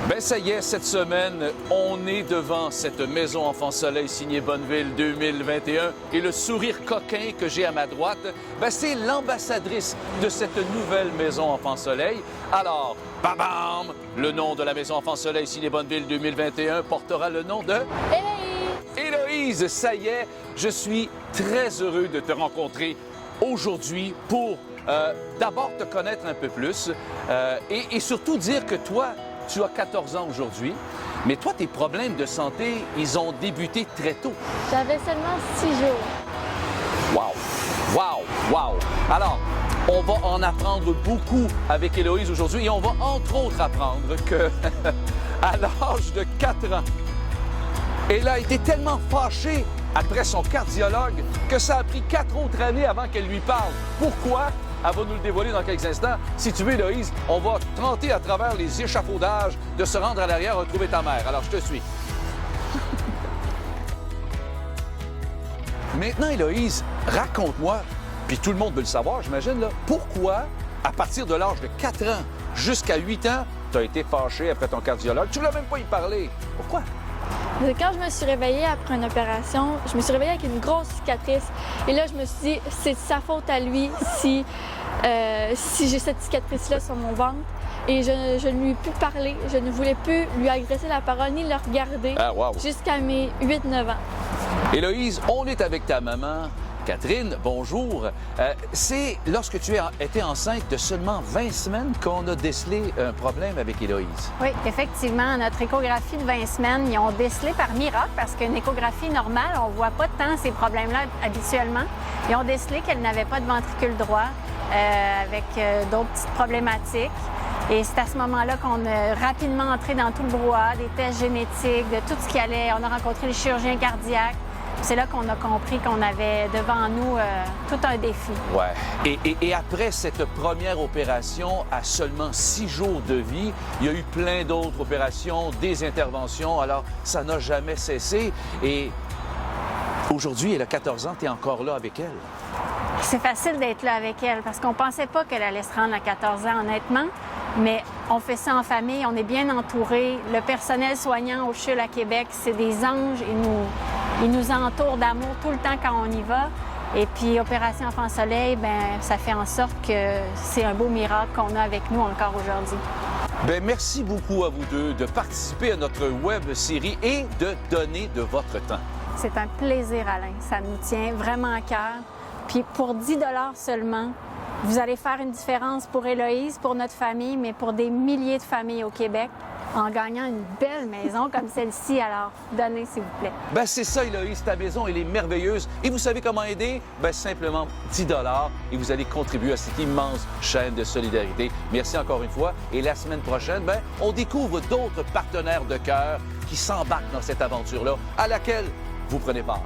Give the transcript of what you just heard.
Ben ça y est, cette semaine, on est devant cette maison Enfant Soleil signée Bonneville 2021 et le sourire coquin que j'ai à ma droite, ben c'est l'ambassadrice de cette nouvelle maison Enfant Soleil. Alors, bam bam, le nom de la maison Enfant Soleil signée Bonneville 2021 portera le nom de... Héloïse, ça y est, je suis très heureux de te rencontrer aujourd'hui pour d'abord te connaître un peu plus et surtout dire que toi, tu as 14 ans aujourd'hui, mais toi, tes problèmes de santé, ils ont débuté très tôt. J'avais seulement 6 jours. Wow! Wow! Wow! Alors, on va en apprendre beaucoup avec Héloïse aujourd'hui et on va entre autres apprendre que à l'âge de 4 ans, elle a été tellement fâchée après son cardiologue que ça a pris 4 autres années avant qu'elle lui parle. Pourquoi? Elle va nous le dévoiler dans quelques instants. Si tu veux, Héloïse, on va tenter à travers les échafaudages de se rendre à l'arrière retrouver ta mère. Alors, je te suis. Maintenant, Héloïse, raconte-moi, puis tout le monde veut le savoir, j'imagine, là, pourquoi, à partir de l'âge de 4 ans jusqu'à 8 ans, tu as été fâchée après ton cardiologue? Tu ne voulais même pas y parler. Pourquoi? Quand je me suis réveillée après une opération, je me suis réveillée avec une grosse cicatrice. Et là, je me suis dit, c'est de sa faute à lui si j'ai cette cicatrice-là sur mon ventre. Et je ne lui ai plus parlé, je ne voulais plus lui agresser la parole ni le regarder jusqu'à mes 8-9 ans. Héloïse, on est avec ta maman. Catherine, bonjour. C'est lorsque tu étais enceinte de seulement 20 semaines qu'on a décelé un problème avec Héloïse. Oui, effectivement. Notre échographie de 20 semaines, ils ont décelé par miracle parce qu'une échographie normale, on ne voit pas tant ces problèmes-là habituellement. Ils ont décelé qu'elle n'avait pas de ventricule droit avec d'autres petites problématiques. Et c'est à ce moment-là qu'on a rapidement entré dans tout le brouhaha, des tests génétiques, de tout ce qui allait. On a rencontré les chirurgiens cardiaques. C'est là qu'on a compris qu'on avait devant nous tout un défi. Ouais. Et après cette première opération, à seulement 6 jours de vie, il y a eu plein d'autres opérations, des interventions. Alors, ça n'a jamais cessé. Et aujourd'hui, elle a 14 ans, tu es encore là avec elle. C'est facile d'être là avec elle parce qu'on ne pensait pas qu'elle allait se rendre à 14 ans, honnêtement. Mais on fait ça en famille, on est bien entourés. Le personnel soignant au CHUL à Québec, c'est des anges. Ils nous entourent d'amour tout le temps quand on y va. Et puis, Opération Enfant Soleil, bien, ça fait en sorte que c'est un beau miracle qu'on a avec nous encore aujourd'hui. Bien, merci beaucoup à vous deux de participer à notre web série et de donner de votre temps. C'est un plaisir, Alain. Ça nous tient vraiment à cœur. Puis pour 10 $ seulement, vous allez faire une différence pour Héloïse, pour notre famille, mais pour des milliers de familles au Québec, en gagnant une belle maison comme celle-ci. Alors, donnez, s'il vous plaît. Bien, c'est ça, Héloïse. Ta maison, elle est merveilleuse. Et vous savez comment aider? Bien, simplement 10 $ et vous allez contribuer à cette immense chaîne de solidarité. Merci encore une fois. Et la semaine prochaine, bien, on découvre d'autres partenaires de cœur qui s'embarquent dans cette aventure-là à laquelle vous prenez part.